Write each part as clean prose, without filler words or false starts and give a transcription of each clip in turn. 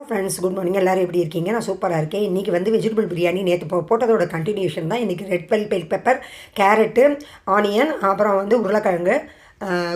Friends good morning. எல்லோரும் எப்படி இருக்கீங்க? நான் சூப்பராக இருக்கேன். இன்றைக்கி வந்து வெஜிடபிள் பிரியாணி நேற்று போட்டதோட கண்டினியூஷன் தான். இன்றைக்கி red bell pepper, carrot, onion, அப்புறம் வந்து உருளைக்கிழங்கு,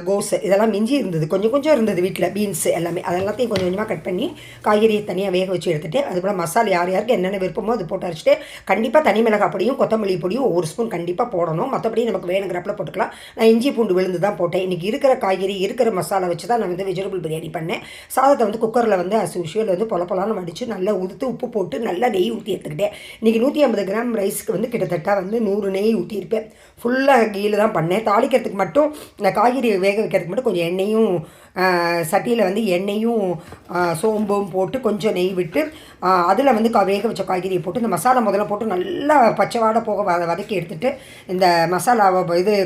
கோஸு இதெல்லாம் மிஞ்சி இருந்தது. கொஞ்சம் கொஞ்சம் இருந்தது வீட்டில். பீன்ஸு எல்லாமே அதெல்லாத்தையும் கொஞ்சம் கொஞ்சமாக கட் பண்ணி காய்கறியை தனியாக வேக வச்சு எடுத்துகிட்டு, அதுக்கப்புறம் மசாலா யார் யாருக்கு என்னென்ன விருப்பமோ அது போட்டு அரைச்சிட்டு, கண்டிப்பாக தனி மிளகாய் பொடியும் கொத்தமல்லி பொடியும் ஒவ்வொரு ஸ்பூன் கண்டிப்பாக போடணும். மற்றபடி நமக்கு வேணுங்கிறப்பில் போட்டுக்கலாம். நான் இஞ்சி பூண்டு விழுந்து தான் போட்டேன். இன்றைக்கி இருக்கிற காய்கறி இருக்கிற மசாலா வச்சு தான் நான் வந்து வெஜிடபிள் பிரியாணி பண்ணேன். சாதத்தை வந்து குக்கரில் வந்து அஸ் யூஷுவல் வந்து பொலப்பொலான்னு வடித்து நல்லா உதுத்து உப்பு போட்டு நல்லா நெய் ஊற்றி எடுத்துக்கிட்டேன். இன்றைக்கி 150 கிராம் ரைஸுக்கு வந்து கிட்டத்தட்ட வந்து 100 நெய் ஊற்றியிருப்பேன். ஃபுல்லாக கீழே தான் பண்ணேன். தாளிக்கிறதுக்கு மட்டும் இந்த காய்கறி வேக வைக்கிறதுக்கு மட்டும் கொஞ்சம் எண்ணெயும் சட்டியில் வந்து எண்ணெயும் சோம்பும் போட்டு கொஞ்சம் நெய் விட்டு அதில் வந்து வேக வச்ச காய்கறியை போட்டு இந்த மசாலா முதல்ல போட்டு நல்லா பச்சை வாடை போக வதக்கி எடுத்துகிட்டு இந்த மசாலாவை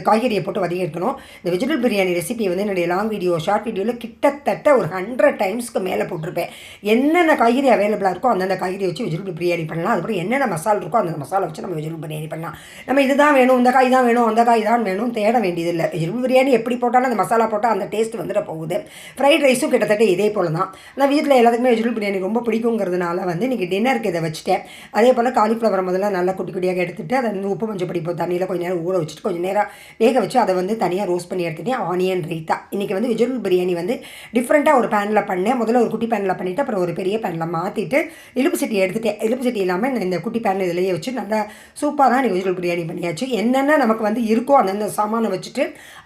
காய்கறியை போட்டு வதக்கி எடுக்கணும். இந்த வெஜிடபிள் பிரியாணி ரெசிபி வந்து என்னுடைய லாங் வீடியோ ஷார்ட் வீடியோவில் கிட்டத்தட்ட ஒரு 100 டைம்ஸ்க்கு மேலே போட்டிருப்பேன். என்னென்ன காய்கறி அவைலபிளாக இருக்கோ அந்தந்த காய்கறி வச்சு வெஜிடபிள் பிரியாணி பண்ணலாம். அதுக்கப்புறம் என்னென்ன மசாலா இருக்கோ அந்த மசாலா வச்சு நம்ம வெஜிடபிள் பிரியாணி பண்ணலாம். நம்ம இதுதான் வேணும், இந்த காய் தான் வேணும், அந்த காய் தான் வேணும் தேட வேண்டியதில்லை. வெஜிடபிள் பிரியாணி எப்படி போட்டாலும் அந்த மசாலா போட்டால் அந்த டேஸ்ட் வந்துட போகுது. ஃப்ரைட் ரைஸும் கிட்டத்தட்ட இதே போல் தான். நான் வீட்டில் எல்லாத்துக்குமே வெஜிடபிள் பிரியாணி ரொம்ப பிடிக்குங்கிறதுனால வந்து இன்றைக்கி டின்னருக்கு இதை வச்சுட்டேன். அதே போல் காலிஃப்ளவர் முதல்ல நல்லா குட்டி குட்டியாக எடுத்துகிட்டு அதை வந்து உப்பு மஞ்சள் பொடி தண்ணியில் கொஞ்சம் நேரம் ஊற வச்சுட்டு கொஞ்சம் நேரம் வேக வச்சு அதை வந்து தனியாக ரோஸ்ட் பண்ணி எடுத்துகிட்டேன். ஆனியன் ரைத்தா இன்றைக்கி வந்து வெஜிடபிள் பிரியாணி வந்து டிஃப்ரெண்ட்டாக ஒரு பேனில் பண்ணேன். முதல்ல ஒரு குட்டி பேனில் பண்ணிவிட்டு அப்புறம் ஒரு பெரிய பேனில் மாற்றிட்டு இலுப்பு சட்டி எடுத்துகிட்டேன். இலுப்பு சட்டி இல்லாமல் இந்த குட்டி பேன் இதிலேயே வச்சு நல்லா சூப்பராக இன்றைக்கி வெஜிடபிள் பிரியாணி பண்ணியாச்சு. என்னென்ன நமக்கு வந்து இருக்கோ அந்தந்த சாமானை வச்சுட்டு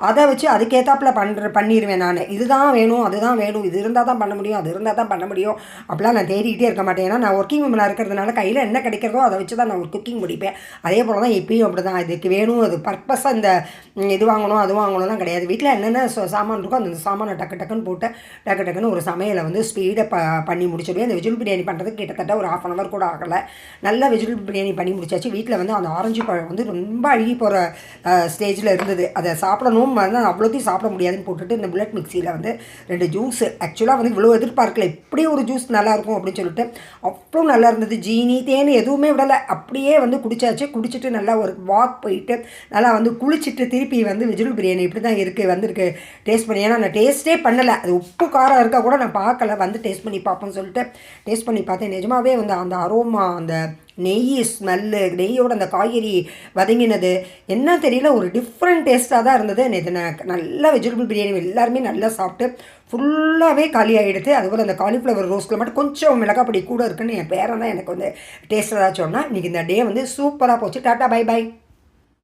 அதை வச்சு அதுக்கேற்றாப்பில் பண்ணிடுவேன். நான் இதுதான் வேணும், அதுதான் வேணும், இது இருந்தால் தான் பண்ண முடியும், அது இருந்தால் தான் பண்ண முடியும் அப்படிலாம் நான் தேடிக்கிட்டே இருக்க மாட்டேன். ஏன்னா நான் ஒர்க்கிங் உமனாக இருக்கிறதுனால கையில் என்ன கிடைக்கிறதோ அதை வச்சு தான் நான் ஒரு குக்கிங் முடிப்பேன். அதே போல் தான் இப்பயும் அப்படி தான். இதுக்கு வேணும், அது பர்பஸாக இந்த இது வாங்கணும் அது வாங்கணும்லாம் கிடையாது. வீட்டில் என்னென்ன சாமான் இருக்கோ அந்த சாமானை டக்குன்னு போட்டு டக்குன்னு ஒரு சமையலை வந்து ஸ்பீடை பண்ணி முடிச்சிடுவேன். இந்த வெஜிடபிள் பிரியாணி பண்ணுறதுக்கு கிட்டத்தட்ட ஒரு 1/2 hour கூட ஆகலை. நல்லா வெஜிடபிள் பிரியாணி பண்ணி முடிச்சாச்சு. வீட்டில் வந்து அந்த ஆரஞ்சு பழம் வந்து ரொம்ப அழுகி போகிற ஸ்டேஜில் இருந்தது. அதை சாப்பிடணும் அவ்வளோத்தையும் சாப்பிட முடியாதுன்னு போட்டுட்டு இந்த புல்லட் மிக்சியில் வந்து 2 ஜூஸு ஆக்சுவலாக வந்து இவ்வளோ எதிர்பார்க்கல இப்படி ஒரு ஜூஸ் நல்லாயிருக்கும் அப்படின்னு சொல்லிட்டு அவ்வளோ நல்லா இருந்தது. ஜீனி தேன் எதுவுமே விடலை, அப்படியே வந்து குடிச்சாச்சு. குடிச்சிட்டு நல்லா ஒரு வாக் போயிட்டு நல்லா வந்து குளிச்சுட்டு திருப்பி வந்து வெஜிடபிள் பிரியாணி இப்படி தான் இருக்குது வந்திருக்கு டேஸ்ட் பண்ணி. ஏன்னா நான் டேஸ்ட்டே பண்ணலை, அது உப்பு காரம் இருக்கா கூட நான் பார்க்கல. வந்து டேஸ்ட் பண்ணி பார்ப்போம்னு சொல்லிட்டு டேஸ்ட் பண்ணி பார்த்தேன். நிஜமாகவே வந்து அந்த அரோமா, அந்த நெய் ஸ்மெல்லு, நெய்யோட அந்த காய்கறி வதங்கினது என்ன தெரியல, ஒரு டிஃப்ரெண்ட் டேஸ்ட்டாக தான் இருந்தது. நேற்று நல்லா வெஜிடபிள் பிரியாணி எல்லாருமே நல்லா சாப்பிட்டு ஃபுல்லாகவே காலியாகிடுது. அதுபோல் அந்த காலிஃப்ளவர் ரோஸ்ட்டில் மட்டும் கொஞ்சம் மிளகாய் பொடி கூட இருக்குன்னு என் பேரன் தான் எனக்கு வந்து டேஸ்ட்டாக தான் சொன்னால். இன்றைக்கி இந்த டே வந்து சூப்பராக போச்சு. Tata bye by.